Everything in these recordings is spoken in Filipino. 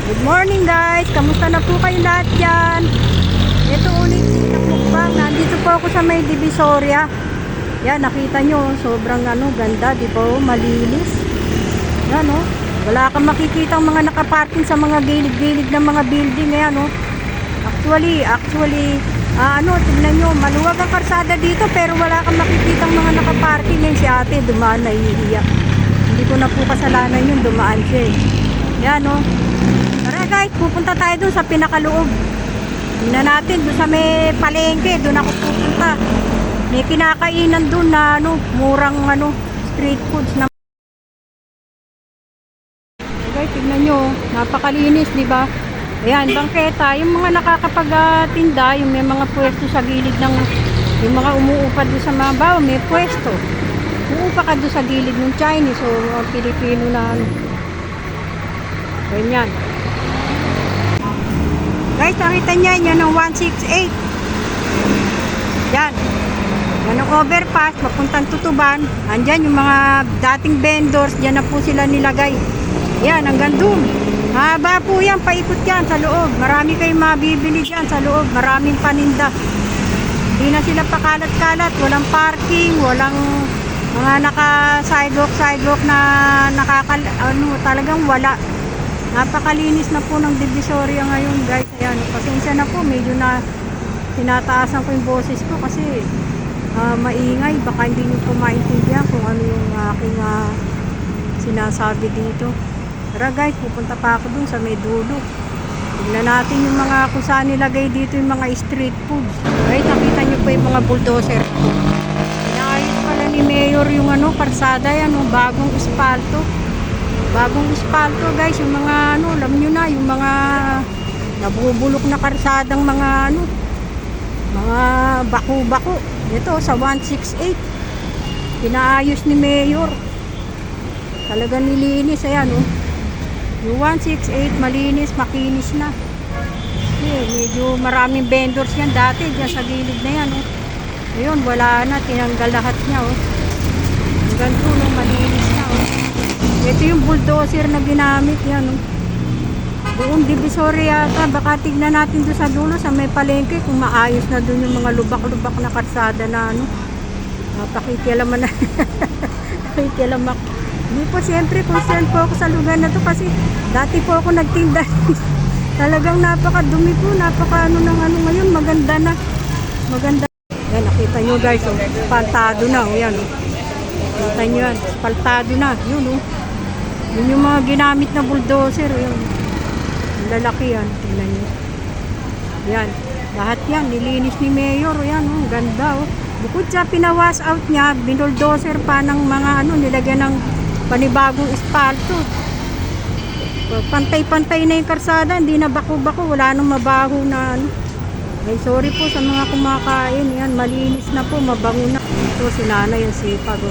Good morning guys! Kamusta na po kayo lahat dyan? Ito ulit sinak mukbang. Nandito po ako sa may Divisoria. Yan, nakita nyo, sobrang ganda, di ba? Malinis. Yan wala kang makikita ang mga nakaparking sa mga gilid-gilid ng mga building. Ayan Actually, tignan nyo, maluwag ang karsada dito pero wala kang makikita ang mga nakaparking. Yan si ate, dumaan, nahihiya. Hindi ko na po kasalanan yun, dumaan siya Yan Tara guys, pupunta tayo dun sa pinakaloob. Tingnan natin dun sa may palengke, dun ako pupunta. May kinakainan dun na murang street foods na. Guys, tignan nyo, napakalinis, di ba? Ayan, bangketa, yung mga nakakapagtinda, yung may mga pwesto sa gilid ng, yung mga umuupa doon sa mga bawa, may pwesto. Uupa ka doon sa gilid ng Chinese o Pilipino na ganyan. Guys, nakita niya yan ng 168. Yan. Yan ang overpass, papuntang Tutuban. Andyan yung mga dating vendors, dyan na po sila nilagay. Yan, hanggang doon. Haba po yan, paikot yan sa loob. Marami kayong mabibili dyan sa loob. Maraming paninda. Hindi na sila pakalat-kalat. Walang parking, walang mga naka-sidewalk na talagang wala. Napakalinis na po ng Divisoria ngayon guys. Ayan, pasensya na po, medyo na tinataasan ko yung boses ko kasi maingay. Baka hindi nyo po maintindihan kung ano yung aking sinasabi dito. Tara guys, pupunta pa ako dun sa may dulo. Tignan natin yung mga kung saan nilagay dito yung mga street foods. Guys, nakita nyo po yung mga bulldozer. Inaayos pala ni Mayor yung karsada yan, bagong espalto. Bagong espalto guys, yung mga alam nyo na, yung mga nabubulok na karsadang mga mga bako-bako. Ito sa 168. Pinaayos ni Mayor. Talagang nilinis, ayan Yung 168 malinis, makinis na. Medyo maraming vendors yan dati dyan sa gilid na yan Ayun, wala na, tinanggal lahat niya Hanggang dulo, malinis na Ito yung bulldozer na ginamit yan Buong Divisoria yata. Baka tignan natin doon sa dulo sa may palengke kung maayos na doon yung mga lubak-lubak na karsada na pakikialaman na pakikialamak. Hindi po, siyempre concern po ako sa lugar na to kasi dati po ako nagtinda. Talagang napakadumi po, ngayon maganda na. Maganda. Yan, nakita nyo guys, paltado na, yan Nakita nyo yan, paltado na, yun Yun yung mga ginamit na bulldozer, yun. Lalaki yan, tingnan nyo. Yan, lahat yan, nilinis ni Mayor, yan ganda Bukod sa pinawas out niya, binuldozer pa ng mga nilagyan ng panibagong espalto. Pantay-pantay na yung karsada, hindi na bako-bako, wala nang mabaho na Ay, sorry po sa mga kumakain. Yan, malinis na po, mabango na. Ito si nanay yung sipag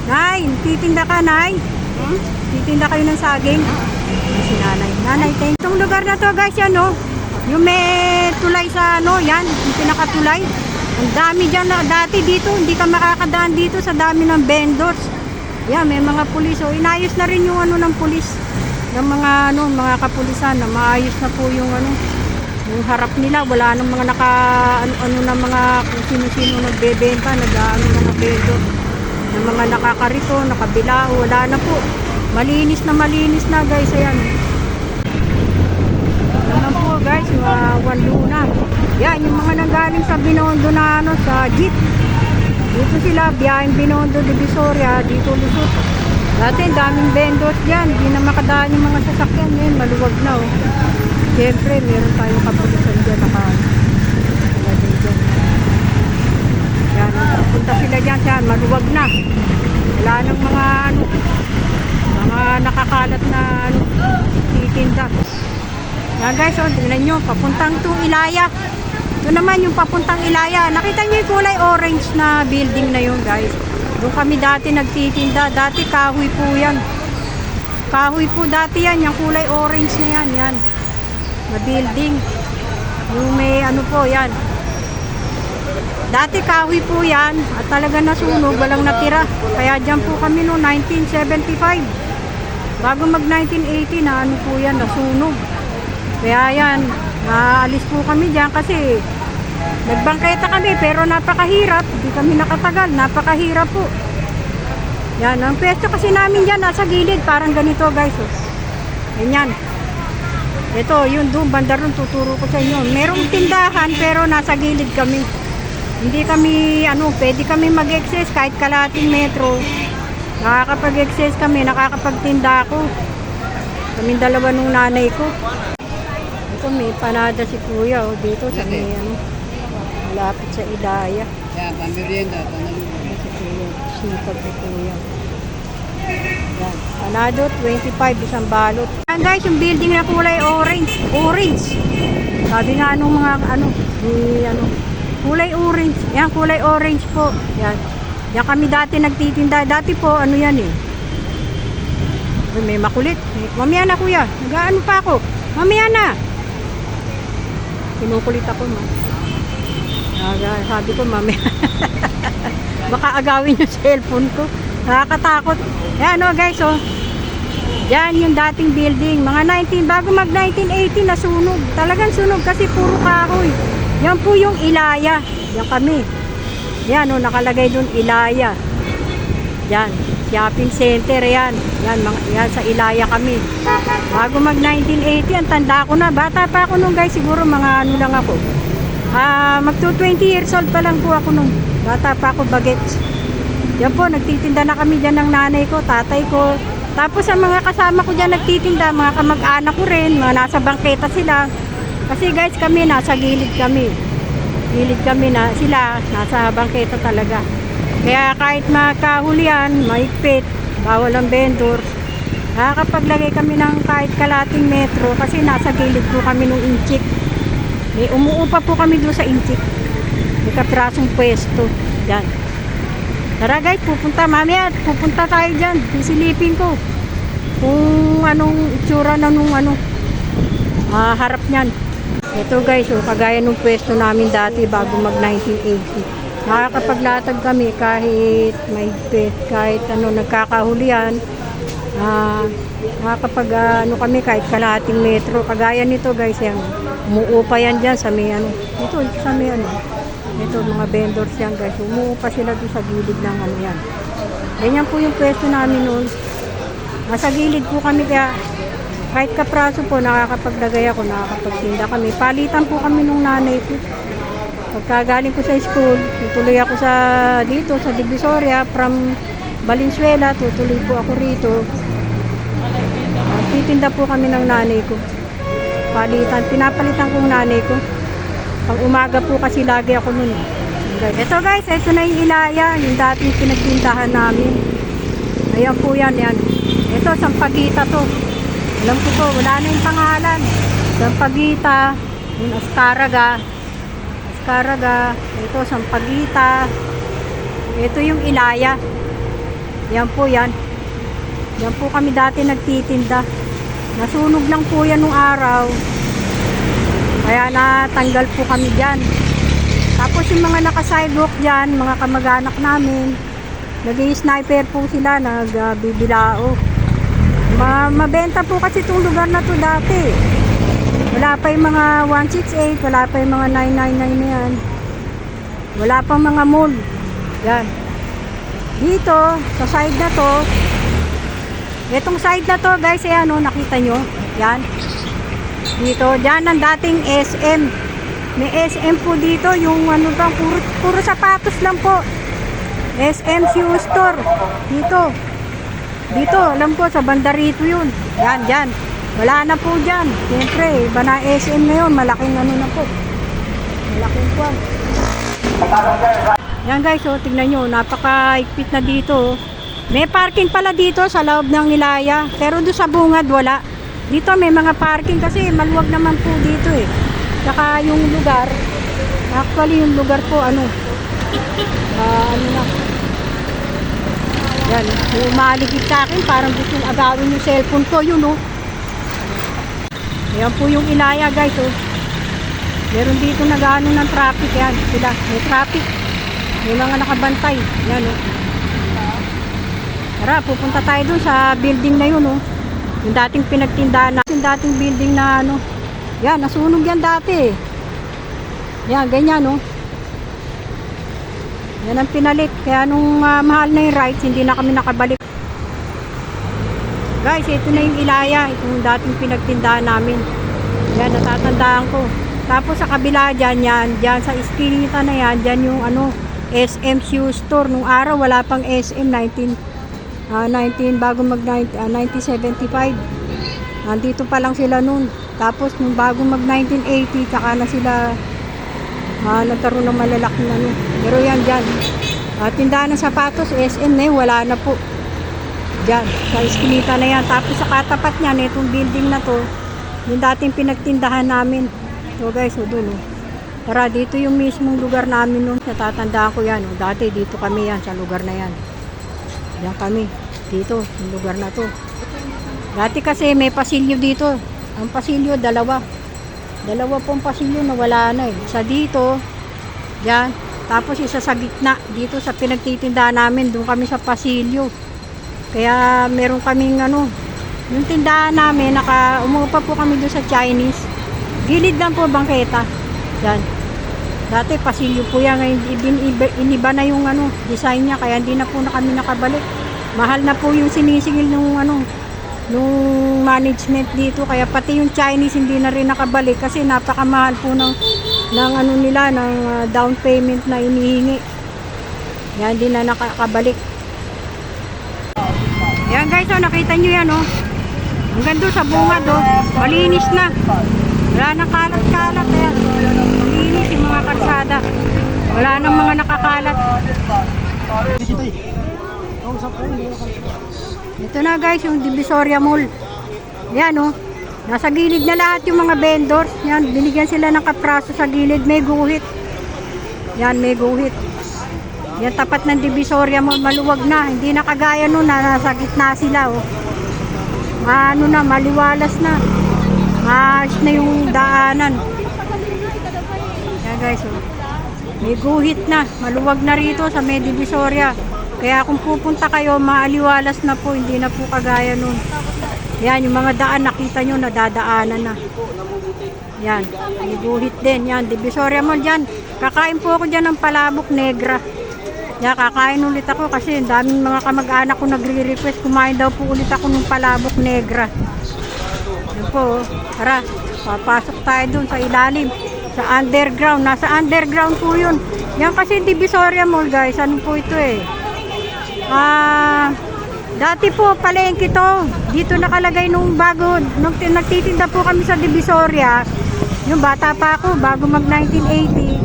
Nay, titinda ka nay? Titinda kayo ng saging? Si nanay. Nanay, thank you. Itong lugar na to guys, yan yung may tulay sa yan, yung pinakatulay. Ang dami dyan dati dito, hindi ka makakadaan dito sa dami ng vendors. Yan, may mga pulis. Inayos na rin yung ng pulis. Ng mga mga kapulisan na maayos na po yung yung harap nila. Wala nang mga na mga kung sino-sino nagbebenta, mga vendor. Ng mga nakakarito, nakabilao, wala na po. Malinis na guys, ayan. Ayan po guys, yung Wanluna. Yan, yung mga nanggaling sa Binondo na sa jeep. Dito sila, biyaheng Binondo, Divisoria, dito lusot. Dati, daming vendors dyan. Hindi na makadaan yung mga sasakyan. Ngayon, maluwag na Siyempre, meron tayong kapulisan dyan. Yan, punta sila dyan. Yan, maluwag na. Wala nang mga mga nakakalat na titinda. Yan guys, tingnan nyo, papuntang to Ilaya. Ito naman yung papuntang Ilaya. Nakita nyo yung kulay orange na building na yun guys. Doon kami dati nagtitinda. Dati kahoy po yan. Kahoy po dati yan. Yung kulay orange na yan. Yan. Na building. Yung may po yan. Dati kahoy po yan. At talaga nasunog. Walang natira. Kaya dyan po kami noong 1975. Bago mag 1980 na ano po yan, nasunog. Kaya yan, naalis po kami dyan kasi nagbangketa kami pero napakahirap. Hindi kami nakatagal, napakahirap po. Yan, ang pwesto kasi namin dyan nasa gilid, parang ganito guys. Oh. Ganyan. Ito, yun doon, banda ron, tuturo ko sa inyo. Merong tindahan pero nasa gilid kami. Hindi kami, pwede kami mag-excess kahit kalahating metro. Nakakapag-excess kami, nakakapagtinda ako. Kaming dalawa nung nanay ko. Ito, may panada si kuya, oh, dito sa may, malapit sa Idaya. Yeah, pamirienda. Si kuya, sipag si kuya. Yan, panado, 25, isang balot. Yan guys, yung building na kulay orange. Orange. Sabi nga nung mga, kulay orange. Yan, kulay orange po. Yan. Yan kami dati nagtitinda. Dati po, yan eh. May makulit. Mamaya na kuya. Nag-ano pa ako. Mamaya na. Kinukulit ako ma. Sabi ko mamaya. Baka agawin yung cellphone ko. Nakakatakot. Yan guys Yan yung dating building. Mga 19, bago mag 1980 nasunog. Talagang sunog kasi puro kahoy. Yan po yung Ilaya. Yan kami. Yan nakalagay dun Ilaya. Yan. Shopping center yan. Yan sa Ilaya kami. Bago mag 1980, ang tanda ko na. Bata pa ako nung guys. Siguro mga lang ako. Magto 20 years old pa lang po ako nung. Bata pa ako bagets. Yan po, nagtitinda na kami dyan ng nanay ko, tatay ko. Tapos ang mga kasama ko dyan nagtitinda, mga kamag-anak ko rin, mga nasa bangketa sila. Kasi guys, kami nasa gilid kami. Gilid kami na sila, nasa bangketa talaga. Kaya kahit makahulian, mahigpit, bawal ang vendor. Nakakapaglagay kami ng kahit kalating metro kasi nasa gilid po kami nung inchik. May umuupa po kami doon sa inchik. May kaprasong pwesto. Yan. Tara guys, mamaya pupunta tayo dyan. Sisilipin ko kung anong itsura na nung harap nyan. Ito guys, kagaya nung pwesto namin dati bago mag 1980. Nakakapaglatag kami kahit mahigpit, kahit nagkakahulian. Nakakapag kami kahit kalahating metro. Kagaya nito guys, yan. Umuupa yan dyan sa may ito sa may ito mga vendors yan guys. Umuupa sila doon sa gilid ng yan. Ganyan po yung pwesto namin noon. Nasa gilid po kami kaya kahit kapraso po nakakapaglagay ako, nakakapagtinda kami. Palitan po kami nung nanay ko. Pagkagaling ko sa school, tutuloy ako dito sa Divisoria from Valenzuela, tutuloy po ako rito. Titinda po kami ng nanay ko. Pinapalitan kong nanay ko. Pag umaga po kasi lagi ako nun. Ito guys, ito na yung Ilaya, yung dating pinagtindahan namin. Ayan po yan. Ito, Sampaguita to. Alam ko po, wala na yung pangalan. Sampaguita, yung Ascaraga. Ito, Sampaguita. Ito yung Ilaya. Yan po yan. Yan po kami dati nagtitinda. Nasunog lang po yan nung araw. Kaya natanggal po kami dyan. Tapos yung mga naka-sidewalk dyan, mga kamag-anak namin, nag-i-sniper po sila, nagbibilao. Mabenta po kasi itong lugar na to dati. Wala pa yung mga 168, wala pa yung mga 999 na yan. Wala pang mga mall. Yan. Dito, sa side na to, itong side na to guys, ayan nakita nyo. Yan. Dito, dyan ang dating SM. May SM po dito, yung puro sapatos lang po. SM Shoe Store. Dito, alam ko, sa banda rito yun. Yan. Wala na po dyan. Siyempre, iba na SM ngayon. Malaking na po. Malaking kwan. Yan guys, tignan nyo, napaka-higpit na dito. May parking pala dito sa loob ng Ilaya. Pero doon sa bungad, wala. Dito may mga parking kasi maluwag naman po dito eh. Saka yung lugar, actually yung lugar po na. Yan, umaligid sa akin, parang gustong agawin yung cellphone ko, yun Yan po yung Ilaya guys Meron dito nag-ano ng traffic yan. Sila, may traffic. May mga nakabantay. Yan Tara, pupunta tayo dun sa building na yun Yung dating pinagtindahan na, yung dating building na ano. Yan, nasunog yan dati. Yan, ganyan, no? Yan ang pinalit. Kaya nung mahal na yung rights, hindi na kami nakabalik. Guys, ito na yung Ilaya. Ito yung dating pinagtindahan namin. Yan, natatandaan ko. Tapos sa kabila dyan, dyan sa iskinita na yan, dyan yung ano, SM Shoe Store. Nung araw, wala pang SM, 1975. Nandito pa lang sila nun. Tapos nung bago mag 1980, tsaka na sila nagkaroon ng malalaking ano. Pero yan dyan. Tindahan ng sapatos, SM na yun, wala na po. Dyan, sa iskinita na yan. Tapos sa katapat niyan, itong building na to, yung dating pinagtindahan namin. So guys, doon. Tara, dito yung mismong lugar namin nun. Natatandaan ko yan. Dati dito kami yan, sa lugar na yan. Diyan kami. Dito, yung lugar na to. Dati kasi may pasilyo dito. Ang pasilyo, dalawa. Dalawa pong pasilyo na wala na eh. Isa dito, diyan. Tapos isa sa gitna. Dito sa pinagtitindahan namin, doon kami sa pasilyo. Kaya meron kaming ano, yung tindahan namin, umupa po kami doon sa Chinese. Gilid lang po bangketa. Yan. Dati pasilyo po yan. Ngayon iniba na yung ano, design niya. Kaya hindi na po na kami nakabalik. Mahal na po yung sinisingil nung ano, nung management dito. Kaya pati yung Chinese hindi na rin nakabalik. Kasi napakamahal po ng ano nila, ng down payment na inihingi. Yan, hindi na nakakabalik. Yan guys, nakita nyo yan hanggang doon sa bungad malinis na, wala na kalat-kalat. Ayan, malinis yung mga kalsada, wala nang mga nakakalat. Ito na guys, yung Divisoria Mall. Yan nasa gilid na lahat yung mga vendors. Yan, binigyan sila ng kapraso sa gilid, may guhit. Yan, may guhit. Yan, tapat ng Divisoria Mall, maluwag na. Hindi na kagaya nun na nasa gitna sila. Ano na, maliwalas na. Maayos na yung daanan. Yan guys, may guhit na. Maluwag na rito sa may Divisoria. Kaya kung pupunta kayo, maaliwalas na po. Hindi na po kagaya nun. Yan, yung mga daan, nakita nyo, nadadaanan na. Yan, may guhit din. Yan, Divisoria Mall dyan. Kakain po ako dyan ng palabok negra. Yeah, kakain ulit ako kasi daming mga kamag-anak ko nagre-request. Kumain daw po ulit ako ng palabok negra. Yan po, tara, papasok tayo dun sa ilalim, sa underground. Nasa underground po yun. Yan kasi Divisoria Mall guys, ano po ito dati po palengke to. Dito nakalagay nung bago, nung nagtitinda po kami sa Divisoria, yung bata pa ako, bago mag 1980.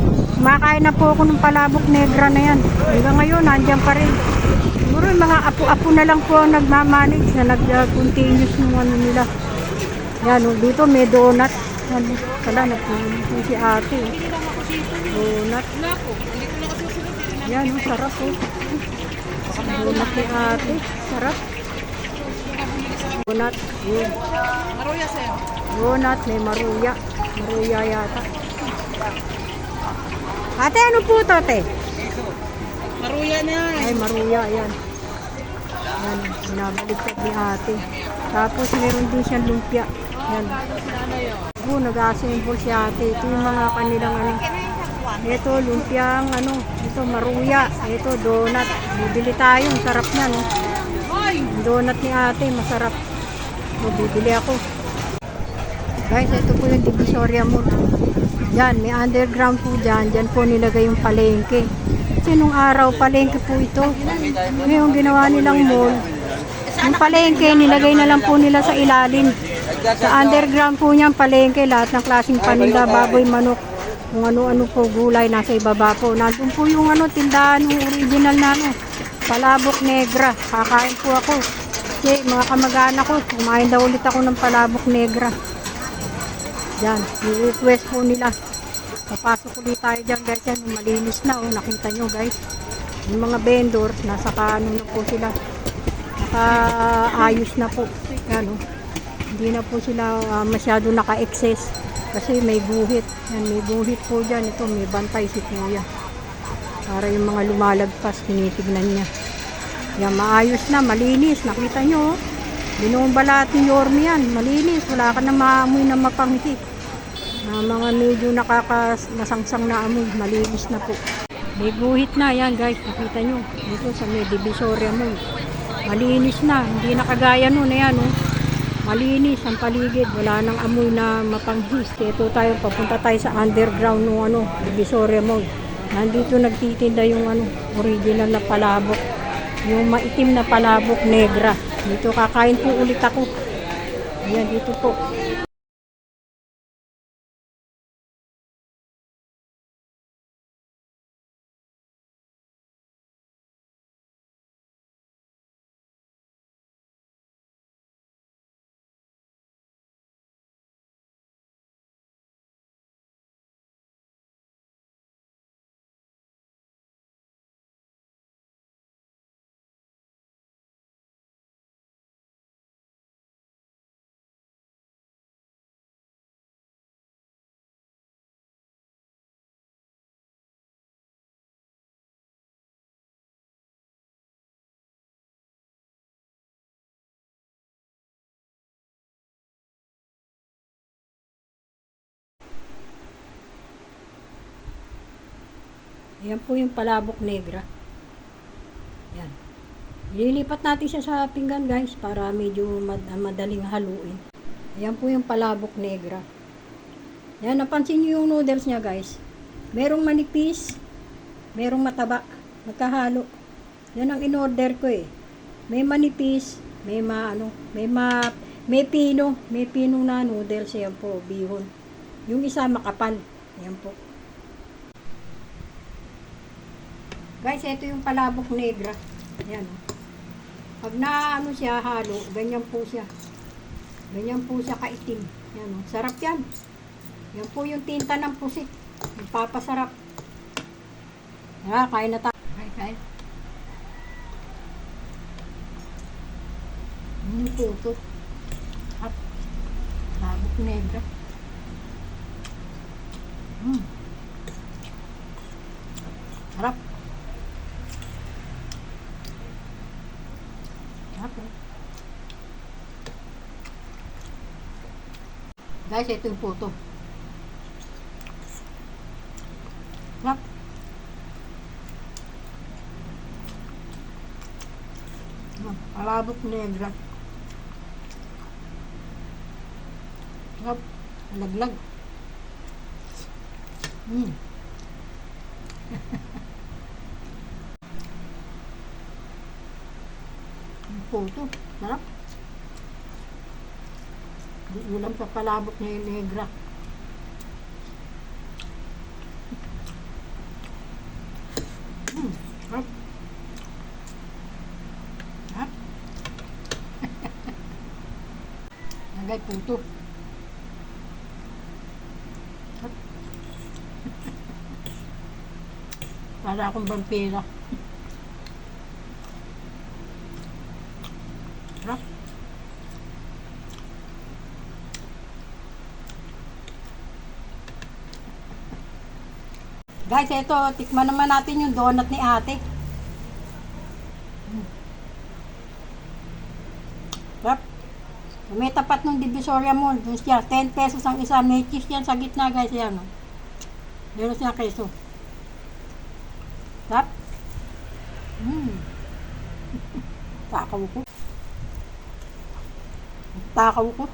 Makain na po ako ng palabok negra na yan. Hanggang ngayon, nandiyan pa rin. Siguro yung mga apo-apo na lang po ang nagmamanage na nag-continuous yung ano nila. Yan, dito may donut. Kala, nagpupunta si ate. Donut. Yan, sarap donut ni ate. Sarap. Donut. Maruya sa'yo. Donut, may maruya. Maruya yata. Ate, ano po ito, ate? Maruya na yan. Ay, maruya, yan. Yan, binabaliktad ni ate. Tapos, meron din siyang lumpia. Yan. Nag-assemble si ate. Ito yung mga kanilang ano. Ito, lumpiang ano. Ito, maruya. Ito, donut. Bibili tayo. Sarap na, no? Donut ni ate, masarap. So, bibili ako. Guys, ito po yung Divisoria Mall. Yan, may underground po dyan. Dyan po nilagay yung palengke. Kasi nung araw, palengke po ito. Ngayon, ginawa nilang mall. Yung palengke, nilagay na lang po nila sa ilalim. Sa underground po niyan, palengke, lahat ng klaseng paninda, baboy, manok, kung ano-ano po, gulay, nasa ibaba po. Nandun po yung tindahan, yung original na palabok negra. Kakain po ako. Kasi mga kamag-anak ko, kumain daw ulit ako ng palabok negra. Yan, i-request po nila. Papasok ulit tayo dyan guys. Yan, malinis na nakita nyo guys. Yung mga vendors, nasa kaano na po sila. Nakaayos na po. Yan hindi na po sila masyado naka-excess. Kasi may guhit. Yan, may guhit po dyan. Ito, may bantay si kuya. Para yung mga lumalagpas, tinitignan niya. Yan, maayos na, malinis. Nakita nyo Binomba lahat ni Yorme yan. Malinis. Wala ka na maamoy na mapanghi. Mga medyo nakakamasangsang na amoy. Malinis na po. May guhit na yan guys. Nakita nyo. Dito sa may Divisoria Mall. Malinis na. Hindi na kagaya nun. Ayan oh. Malinis ang paligid. Wala nang amoy na mapanghis. Ito tayo. Papunta tayo sa underground ng Divisoria Mall. Nandito nagtitinda yung original na palabok. Yung maitim na palabok negra. Dito kakain po ulit ako. Ayan, dito po. Ayan po yung palabok negra. Yan. Ililipat natin siya sa pinggan guys para medyo madaling haluin. Ayan po yung palabok negra. Yan, napansin nyo yung noodles niya guys. Merong manipis, merong mataba. Magkahalo. Yan ang in-order ko eh. May manipis, may pino na noodles. Ayan po, bihon. Yung isa makapal. Ayan po. Guys, ito yung palabok negra. Ayan. Pag siya halo, ganyan po siya. Ganyan po siya kaitim. Ayan. Sarap yan. Yan po yung tinta ng pusit. Magpapasarap. Kain na tayo. Kain. Po ito. Palabok negra. Sarap. Guys, ito yung puto. Sarap. Palabok negra. Sarap. Laglag. Puto. Sarap. Ulam sa palabok na yung negra. Sarap. Sarap. Nagay puto. Sarap. Para akong vampira. Sarap. Guys, ito, tikman naman natin yung donut ni ate. Sarap. May tapat ng Divisoria Mall. Doon siya, 10 pesos ang isa. May cheese yan sa gitna guys. Yan. Meron siya keso. Sarap. Takaw ko.